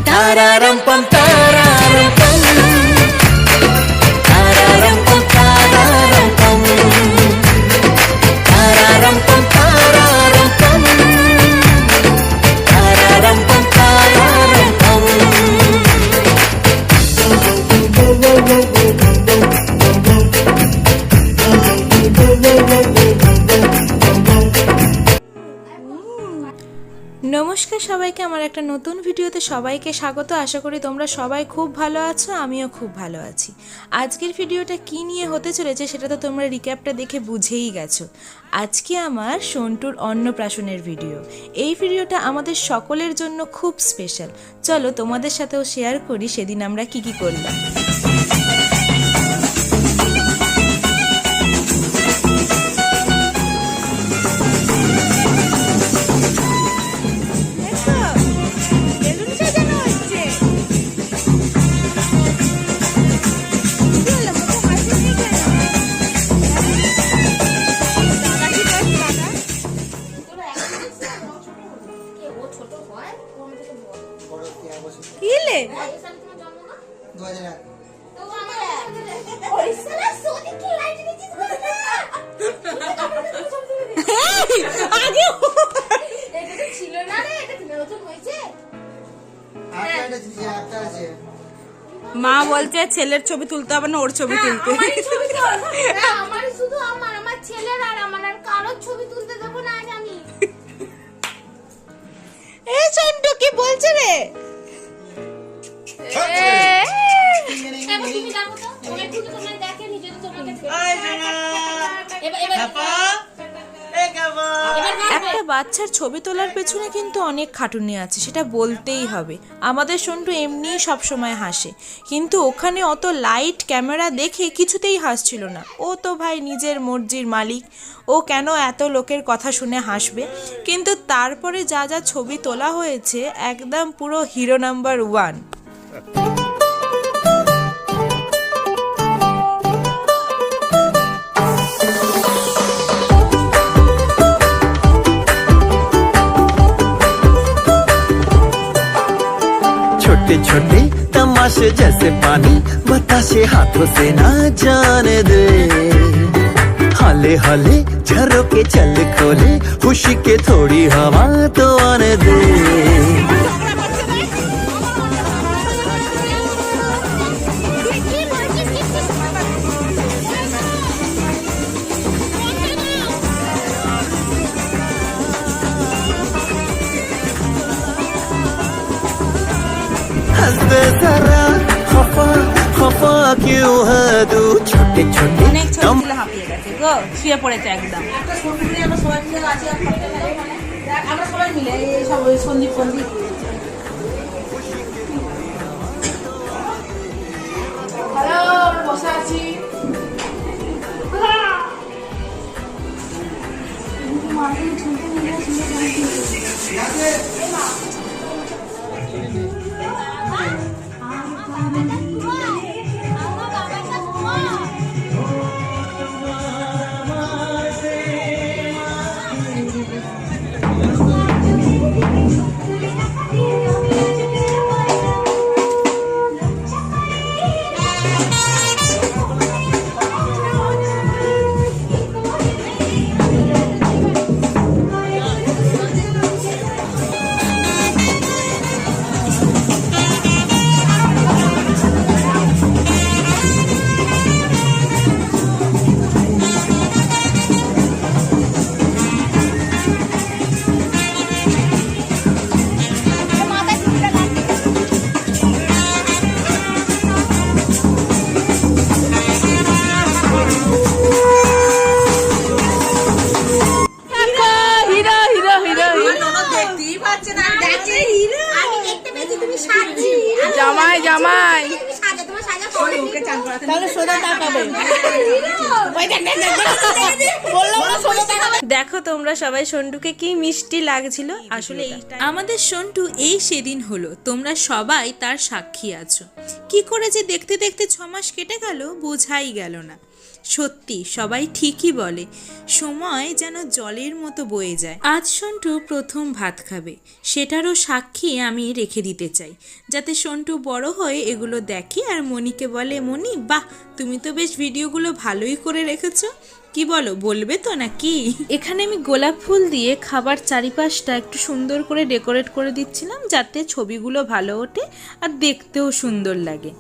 Tararam pam tararam pam, tararam pam tararam pam, tararam pam tararam pam, tararam pam tararam pam. নমস্কার সবাইকে, আমার একটা নতুন ভিডিওতে সবাইকে স্বাগত। আশা করি তোমরা সবাই খুব ভালো আছো, আমিও খুব ভালো আছি। আজকের ভিডিওটা কি নিয়ে হতে চলেছে সেটা তো তোমরা রিক্যাপটা দেখে বুঝেই গেছো। আজকে আমার সন্টুর অন্নপ্রাশনের ভিডিও। এই ভিডিওটা আমাদের সকলের জন্য খুব স্পেশাল। চলো তোমাদের সাথেও শেয়ার করি সেদিন আমরা কি কি করলাম। মা বলছে ছেলের ছবি তুলতে হবে না, ওর ছবি তুলতে। আমার শুধু আমার ছেলের আর আমার আর কারোর ছবি তুলতে দেবো না আজ আমি। এই সন্টু কি বলছে রে? তুমি দেখো তো, ওরা একটু তোমার দেখে নিজে তো তোমাকে একটা বাচ্চার ছবি তোলার পেছনে কিন্তু অনেক খাটুনি আছে, সেটা বলতেই হবে। আমাদের সন্টু এমনিই সবসময় হাসে, কিন্তু ওখানে অত লাইট ক্যামেরা দেখে কিছুতেই হাসছিল না। ও তো ভাই নিজের মর্জির মালিক, ও কেন এত লোকের কথা শুনে হাসবে? কিন্তু তারপরে যা যা ছবি তোলা হয়েছে একদম পুরো হিরো নাম্বার 1। छोटे छोटे तमाशे जैसे पानी बताशे हाथों से ना जाने दे, हाले हाले झरोके चल खोले खुशी के थोड़ी हवा तो आने दे। हंसते जरा खफा खफा क्यों है तू, छोटे छोटे হাঁপিয়ে গেছে গো, শুয়ে পড়েছে একদম। আমরা সবাই মিলে সব সন্দীপ সন্দীপ হ্যালো, আমরা বসে আছি। জামাই জামাই দেখো তোমরা সবাই সন্টুকে কি মিষ্টি লাগছিল। আসলে আমাদের সন্টু এই সেদিন হলো, তোমরা সবাই তার সাক্ষী আছো। কি করে যে দেখতে দেখতে 6 মাস কেটে গেল বোঝাই গেল না। সত্যি সবাই ঠিকই বলে, সময় যেন জলের মতো বয়ে যায়। আজ সন্টু প্রথম ভাত খাবে, সেটারও সাক্ষী আমি রেখে দিতে চাই, যাতে সন্টু বড় হয়ে এগুলো দেখে আর মনিকে বলে, মনি বাহ, তুমি তো বেশ ভিডিওগুলো ভালোই করে রেখেছো। কি বলো, বলবে তো নাকি? এখানে আমি গোলাপ ফুল দিয়ে খাবার চারিপাশটা একটু সুন্দর করে ডেকোরেট করে দিচ্ছিলাম, যাতে ছবিগুলো ভালো ওঠে আর দেখতেও সুন্দর লাগে।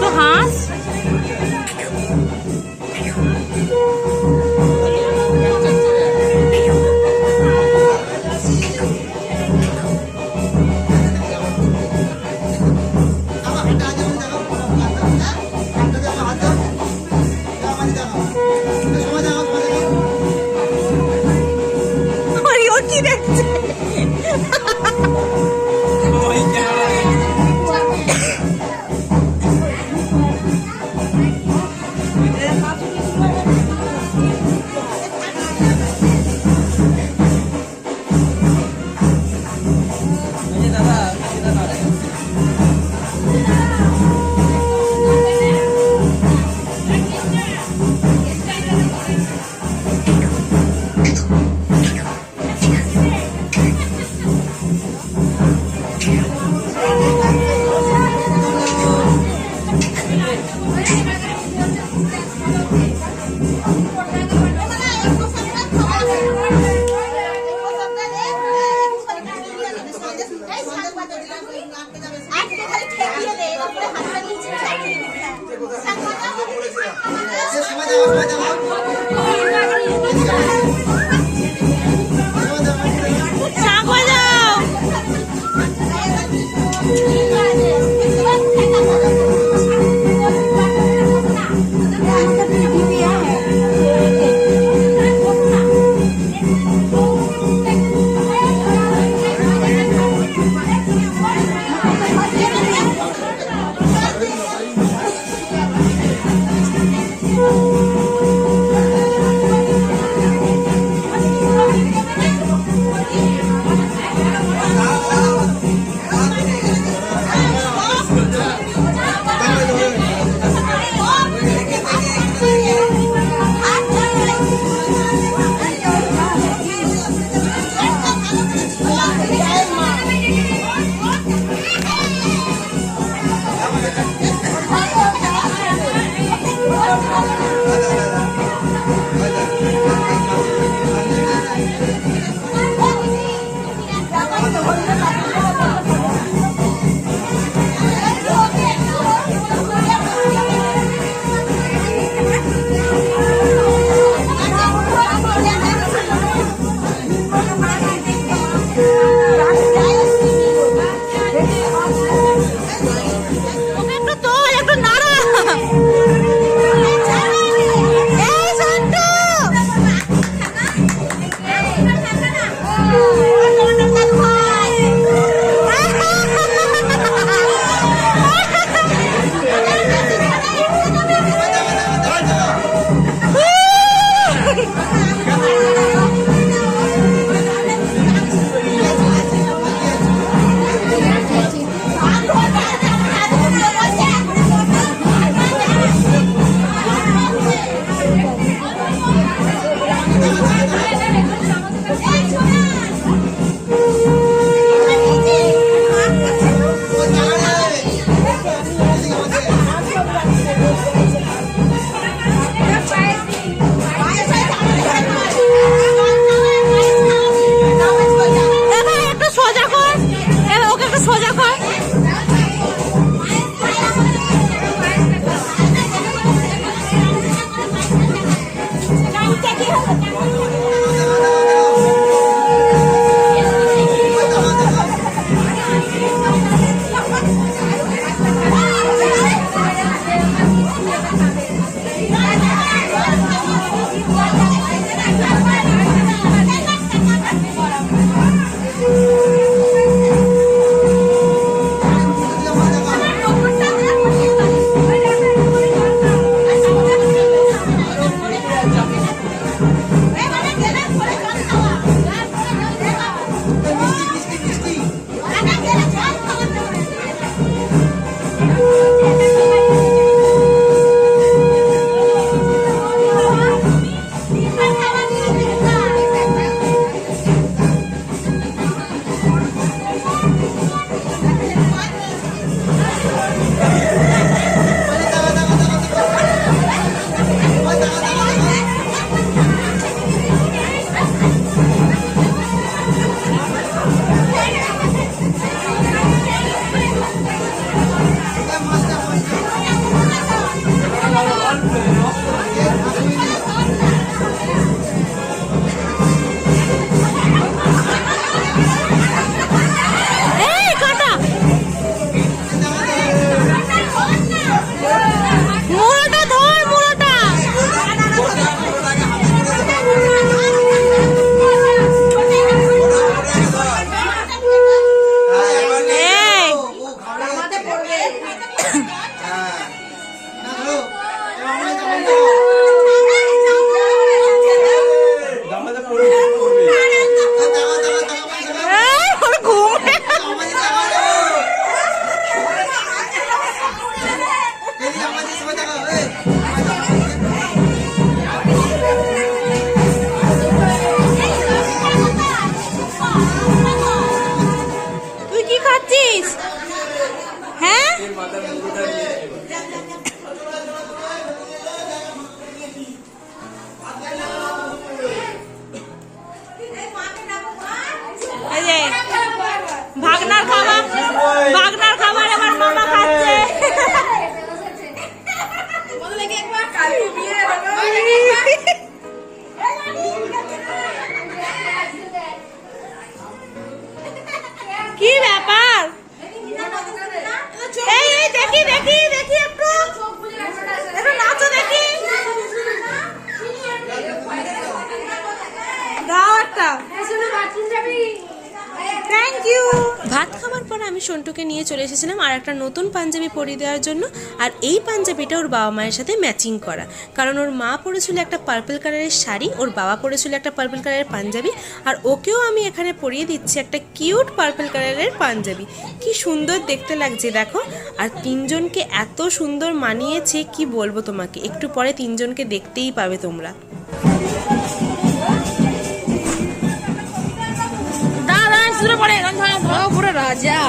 তো হাস ওর কি দেখছে? সন্টুকে নিয়ে চলে এসেছিলাম আর একটা নতুন পাঞ্জাবি পরিয়ে দেওয়ার জন্য। আর এই পাঞ্জাবিটা ওর বাবা মায়ের সাথে ম্যাচিং করা, কারণ ওর মা পরেছিল একটা পার্পল কালারের শাড়ি, ওর বাবা পরেছিল একটা পার্পল কালারের পাঞ্জাবি, আর ওকেও আমি এখানে পরিয়ে দিচ্ছি একটা কিউট পার্পল কালারের পাঞ্জাবি। কি সুন্দর দেখতে লাগছে দেখো। আর তিনজনকে এত সুন্দর মানিয়েছে কি বলবো তোমাকে, একটু পরে তিনজনকে দেখতেই পাবে তোমরা। পুরো রাজা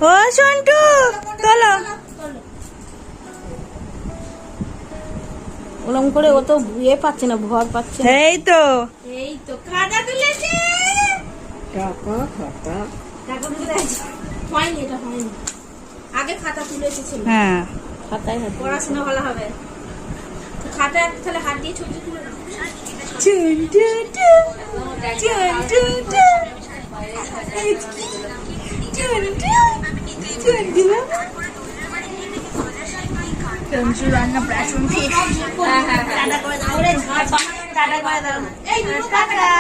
ও সন্টু চলো। ওরম করে ও তো ইয়ে পাচ্ছে না, ভর পাচ্ছে না। এই তো এই তো খাতা তুলেছে টাকা খাতা টাকা তুলেছে হয়নি, এটা হয়নি। আগে খাতা তুলে এসেছিল, হ্যাঁ খাতায় হাত পড়াশোনা ভালো হবে। খাতা তাহলে হাত দিয়ে ছবি তুলে নাও। টাটা করে দাও রে, ঝাড় টাটা করে দাও। এই টাটা।